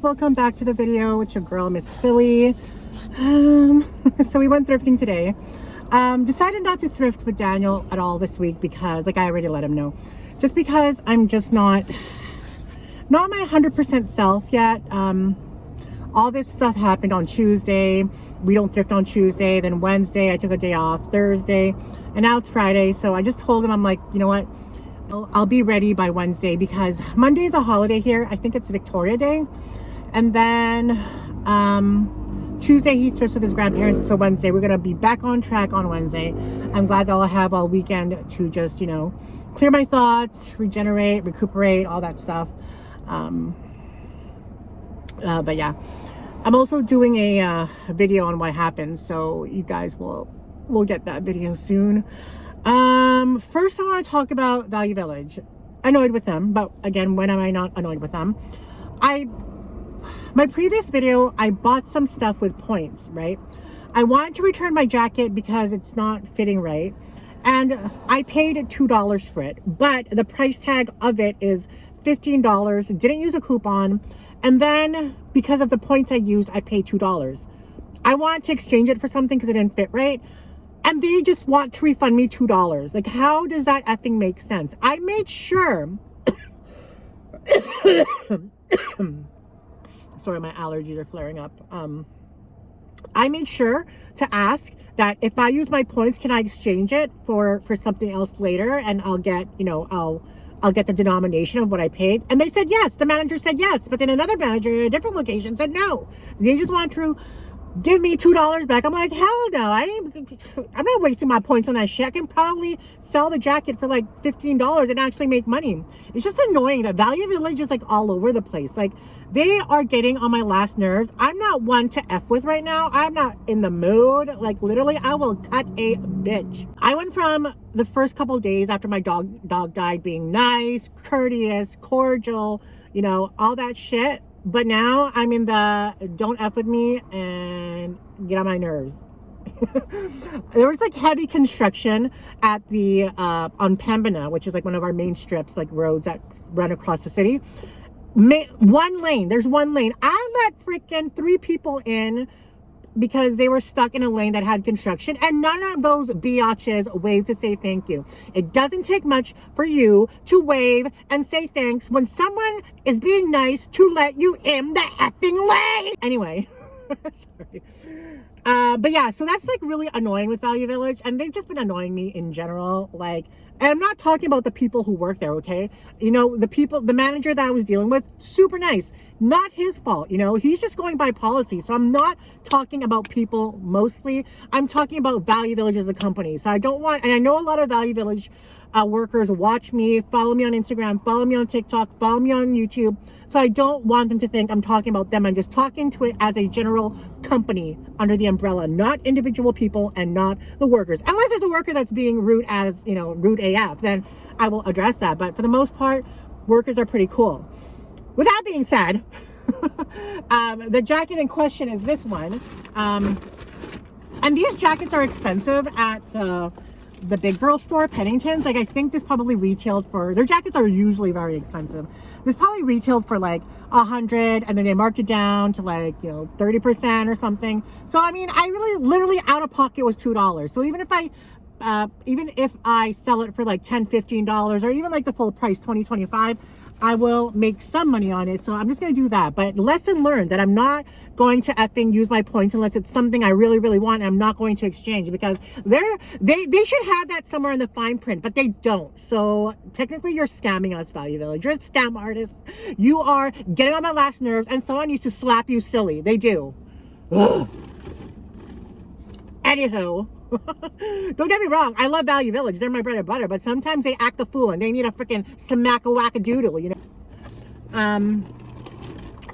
welcome back to the video. It's your girl, Miss Philly. So we went thrifting today. Decided not to thrift with Daniel at all this week because, like, I already let him know, just because I'm just not my 100% self yet. All this stuff happened on Tuesday. We don't thrift on Tuesday. Then Wednesday, I took a day off. Thursday, and now it's Friday. So I just told him, I'm like, you know what? I'll be ready by Wednesday because Monday is a holiday here. I think it's Victoria Day. And then Tuesday he thrifts with his grandparents. So Wednesday we're gonna be back on track on Wednesday. I'm glad that I'll have all weekend to just, you know, clear my thoughts, regenerate, recuperate, all that stuff. But yeah, I'm also doing a video on what happened, so you guys will get that video soon. First I want to talk about Value Village. Annoyed with them, but again, when am I not annoyed with them? My previous video, I bought some stuff with points, right? I wanted to return my jacket because it's not fitting right, and I paid $2 for it, but the price tag of it is $15. Didn't use a coupon, and then because of the points I used, I paid $2. I wanted to exchange it for something because it didn't fit right, and they just want to refund me $2. Like, how does that effing make sense? I made sure sorry, my allergies are flaring up. I made sure to ask that if I use my points, can I exchange it for something else later, and I'll get, you know, I'll get the denomination of what I paid. And they said yes. The manager said yes, but then another manager at a different location said no. They just want to give me $2 back. I'm like, hell no, I'm not wasting my points on that shit. I can probably sell the jacket for like $15 and actually make money. It's just annoying that Value Village is like all over the place. Like, they are getting on my last nerves. I'm not one to F with right now. I'm not in the mood. Like, literally, I will cut a bitch. I went from the first couple of days after my dog died being nice, courteous, cordial, you know, all that shit. But now I'm in the don't F with me and get on my nerves. There was like heavy construction at the on Pembina, which is like one of our main strips, like roads that run across the city. One lane, there's one lane. I let freaking 3 people in because they were stuck in a lane that had construction, and none of those biatches waved to say thank you. It doesn't take much for you to wave and say thanks when someone is being nice to let you in the effing lane. Anyway, sorry. But yeah, so that's like really annoying with Value Village, and they've just been annoying me in general. Like, and I'm not talking about the people who work there, okay? You know, the manager that I was dealing with, super nice. Not his fault, you know? He's just going by policy. So I'm not talking about people mostly. I'm talking about Value Village as a company. So I don't want, and I know a lot of Value Village workers watch me, follow me on Instagram, follow me on TikTok, follow me on YouTube. So I don't want them to think I'm talking about them. I'm just talking to it as a general company under the umbrella, not individual people and not the workers. Unless there's a worker that's being rude as, you know, rude AF, then I will address that. But for the most part, workers are pretty cool. With that being said, the jacket in question is this one. And these jackets are expensive at the Big Girl store, Pennington's. Like, I think this probably retailed for, their jackets are usually very expensive. This probably retailed for like $100, and then they marked it down to like, you know, 30% or something. So I mean, I really literally out of pocket was $2. So even if I sell it for like $10, $15, or even like the full price, $20, $25, I will make some money on it. So I'm just going to do that. But lesson learned that I'm not going to effing use my points unless it's something I really, really want. And I'm not going to exchange, because they should have that somewhere in the fine print, but they don't. So technically you're scamming us, Value Village. You're a scam artist. You are getting on my last nerves, and someone needs to slap you silly. They do. Ugh. Anywho. Don't get me wrong, I love Value Village, they're my bread and butter, but sometimes they act a fool and they need a freaking smack-a-whack-a-doodle, you know.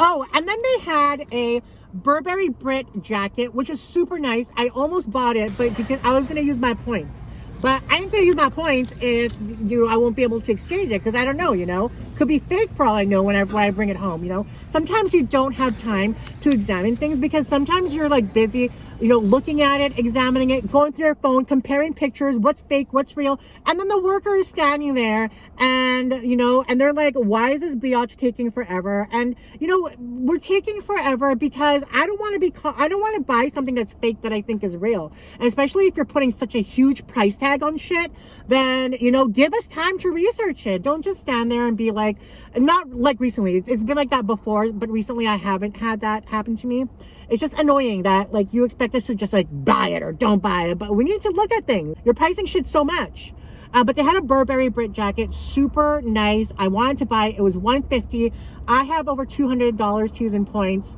Oh, and then they had a Burberry Brit jacket, which is super nice. I almost bought it, but because I was going to use my points. But I ain't going to use my points if, you know, I won't be able to exchange it, because I don't know, you know. Could be fake for all I know when I bring it home, you know. Sometimes you don't have time to examine things because sometimes you're like busy looking at it, examining it, going through your phone, comparing pictures, what's fake, what's real. And then the worker is standing there and, and they're like, why is this biatch taking forever? And, we're taking forever because I don't want to buy something that's fake that I think is real. And especially if you're putting such a huge price tag on shit, then, give us time to research it. Don't just stand there and be like, not like recently. It's been like that before, but recently I haven't had that happen to me. It's just annoying that like you expect us to just like buy it or don't buy it, but we need to look at things. You're pricing shit so much. But they had a Burberry Brit jacket, super nice. I wanted to buy it. It was $150. I have over $200 to use in points,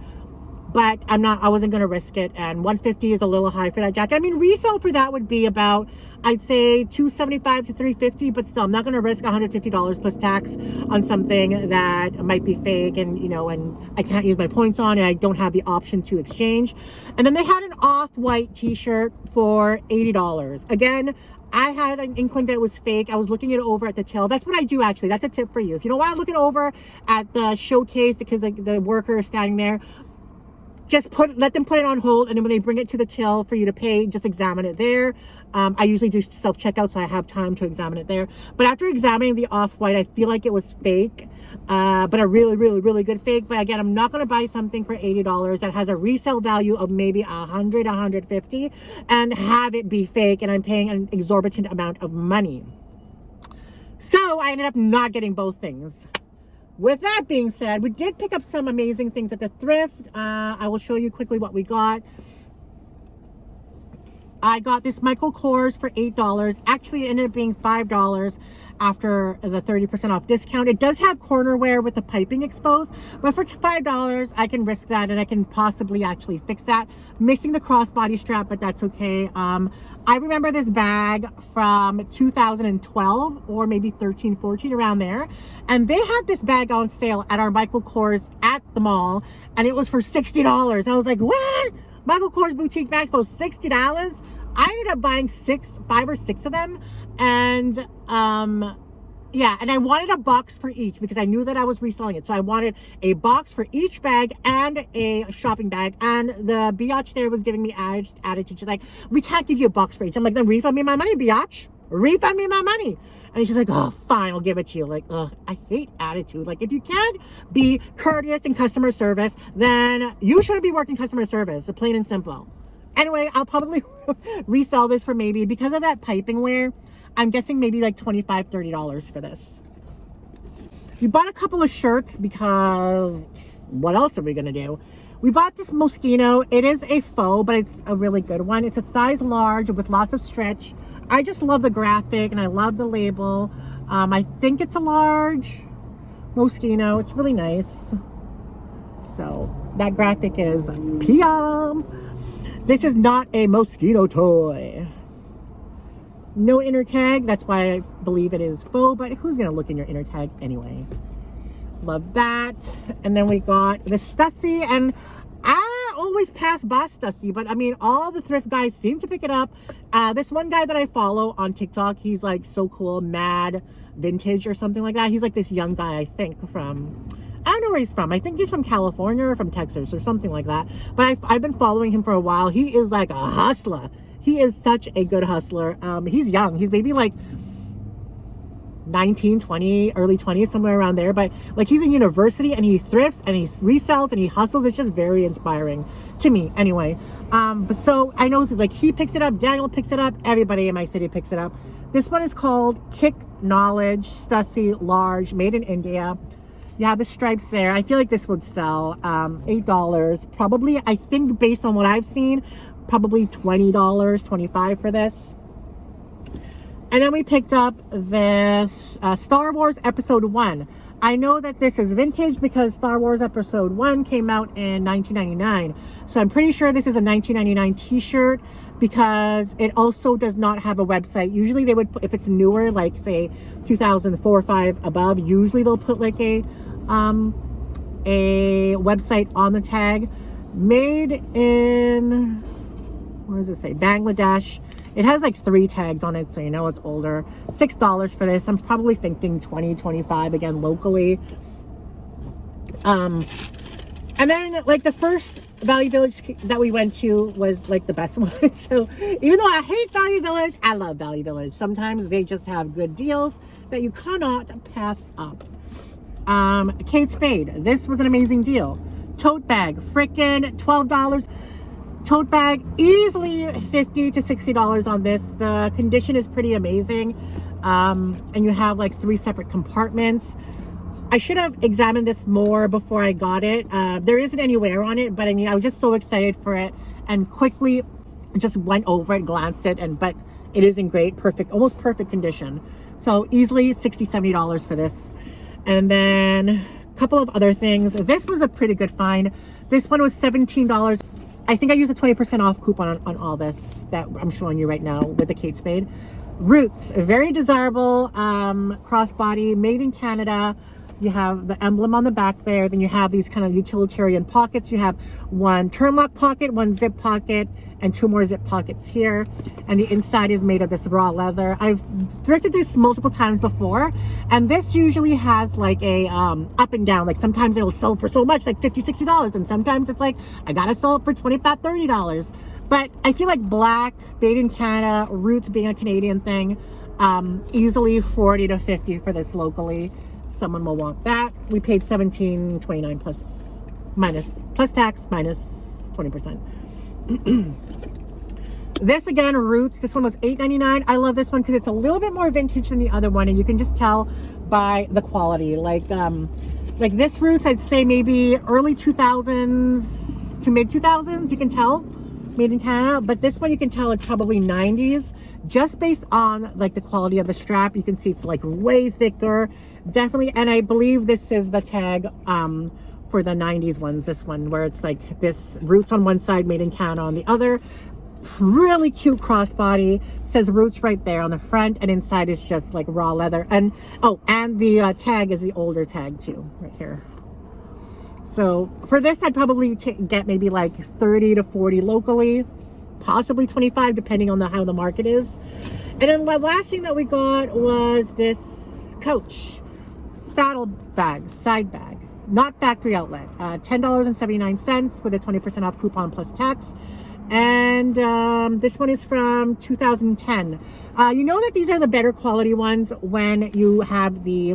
but I wasn't going to risk it. And $150 is a little high for that jacket. I mean, resale for that would be about, I'd say $275 to $350, but still, I'm not going to risk $150 plus tax on something that might be fake and, and I can't use my points on and I don't have the option to exchange. And then they had an off-white t-shirt for $80. Again, I had an inkling that it was fake. I was looking it over at the till. That's what I do, actually. That's a tip for you. If you don't want to look it over at the showcase because the worker is standing there, just let them put it on hold, and then when they bring it to the till for you to pay, just examine it there. I usually do self-checkout, so I have time to examine it there. But after examining the off-white, I feel like it was fake, but a really, really, really good fake. But again, I'm not going to buy something for $80 that has a resale value of maybe $100, $150, and have it be fake, and I'm paying an exorbitant amount of money. So I ended up not getting both things. With that being said, we did pick up some amazing things at the thrift. I will show you quickly what we got. I got this Michael Kors for $8. Actually, it ended up being $5 after the 30% off discount. It does have corner wear with the piping exposed, but for $5, I can risk that and I can possibly actually fix that. Missing the crossbody strap, but that's okay. I remember this bag from 2012 or maybe 13, 14, around there. And they had this bag on sale at our Michael Kors at the mall, and it was for $60. I was like, what? Michael Kors boutique bags for $60? I ended up buying 5 or 6 of them. And yeah, and I wanted a box for each because I knew that I was reselling it. So I wanted a box for each bag and a shopping bag. And the biatch there was giving me attitude. She's like, we can't give you a box for each. I'm like, then refund me my money, biatch. Refund me my money. And she's like, oh, fine, I'll give it to you. Like, ugh, I hate attitude. Like, if you can't be courteous in customer service, then you shouldn't be working customer service, plain and simple. Anyway, I'll probably resell this for maybe, because of that piping wear, I'm guessing maybe like $25, $30 for this. We bought a couple of shirts because what else are we going to do? We bought this Moschino. It is a faux, but it's a really good one. It's a size large with lots of stretch. I just love the graphic and I love the label. I think it's a large Moschino. It's really nice. So that graphic is PM. This is not a Moschino toy. No inner tag. That's why I believe it is faux, but who's going to look in your inner tag anyway? Love that. And then we got the Stussy, and I always pass by Stussy, but I mean, all the thrift guys seem to pick it up. This one guy that I follow on TikTok, he's like so cool, Mad Vintage or something like that. He's like this young guy, I think, from, I don't know where he's from. I think he's from California or from Texas or something like that. But I've been following him for a while. He is like a hustler. He is such a good hustler. He's young. He's maybe like 19, 20, early 20s, somewhere around there. But like, he's in university and he thrifts and he resells and he hustles. It's just very inspiring to me anyway. But so I know that like he picks it up, Daniel picks it up, everybody in my city picks it up. This one is called Kick Knowledge Stussy Large, made in India. Yeah, the stripes there. I feel like this would sell $8. Probably, I think based on what I've seen, probably $20, $25 for this. And then we picked up this Star Wars Episode 1. I know that this is vintage because Star Wars Episode 1 came out in 1999. So I'm pretty sure this is a 1999 t-shirt because it also does not have a website. Usually they would put, if it's newer, like say 2004 or 5 above, usually they'll put like a website on the tag. Made in, what does it say? Bangladesh. It has like 3 tags on it, so you know it's older. $6 for this. I'm probably thinking 20, 25 again locally. And then like the first Value Village that we went to was like the best one. So even though I hate Value Village, I love Value Village. Sometimes they just have good deals that you cannot pass up. Kate Spade, this was an amazing deal. Tote bag, frickin' $12. Tote bag, easily $50 to $60 on this. The condition is pretty amazing. And you have like 3 separate compartments. I should have examined this more before I got it. There isn't any wear on it, but I mean, I was just so excited for it and quickly just went over it, glanced it, but it is in great, perfect, almost perfect condition. So easily $60, $70 for this. And then a couple of other things. This was a pretty good find. This one was $17. I think I used a 20% off coupon on all this that I'm showing you right now with the Kate Spade. Roots, a very desirable crossbody, made in Canada. You have the emblem on the back there. Then you have these kind of utilitarian pockets. You have one turn lock pocket, one zip pocket, and 2 more zip pockets here. And the inside is made of this raw leather. I've thrifted this multiple times before, and this usually has like a up and down. Like sometimes it'll sell for so much, like $50, $60, and sometimes it's like I gotta sell it for $25, $30. But I feel like black, made in Canada, Roots being a Canadian thing, easily $40 to $50 for this locally. Someone will want that. We paid $17.29 plus tax minus 20%. This again, Roots. This one was $8.99. I love this one because it's a little bit more vintage than the other one, and you can just tell by the quality. Like this Roots, I'd say maybe early 2000s to mid 2000s. You can tell, made in Canada. But this one, you can tell it's probably 90s, just based on like the quality of the strap. You can see it's like way thicker. Definitely, and I believe this is the tag for the 90s ones, this one, where it's like this Roots on one side, made in Canada on the other. Really cute crossbody, says Roots right there on the front, and inside is just like raw leather. And oh, and the tag is the older tag too, right here. So for this, I'd probably get maybe like 30 to 40 locally, possibly 25 depending on how the market is. And then the last thing that we got was this Coach saddle bag, side bag, not factory outlet. $10.79 with a 20% off coupon plus tax. And this one is from 2010. You know that these are the better quality ones when you have the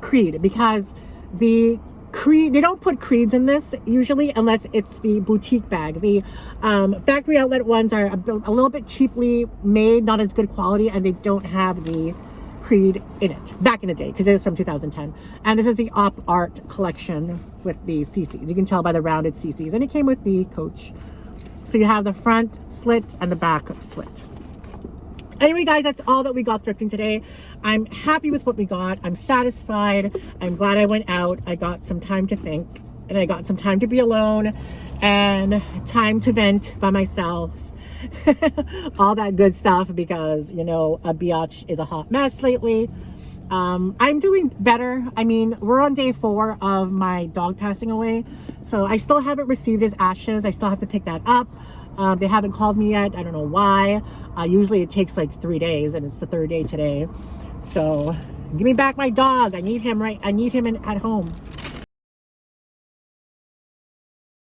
Creed, because the Creed, they don't put Creeds in this usually unless it's the boutique bag. The factory outlet ones are a little bit cheaply made, not as good quality, and they don't have the Creed in it back in the day, because it is from 2010. And this is the Op Art collection with the CCs. You can tell by the rounded CCs, and it came with the Coach. So you have the front slit and the back slit. Anyway, guys, that's all that we got thrifting today. I'm happy with what we got. I'm satisfied. I'm glad I went out. I got some time to think, and I got some time to be alone, and time to vent by myself. All that good stuff, because you know, a biatch is a hot mess lately. I'm doing better. I mean, we're on day 4 of my dog passing away, so I still haven't received his ashes. I still have to pick that up. They haven't called me yet. I don't know why. Usually it takes like 3 days, and it's the 3rd day today. So give me back my dog. I need him at home.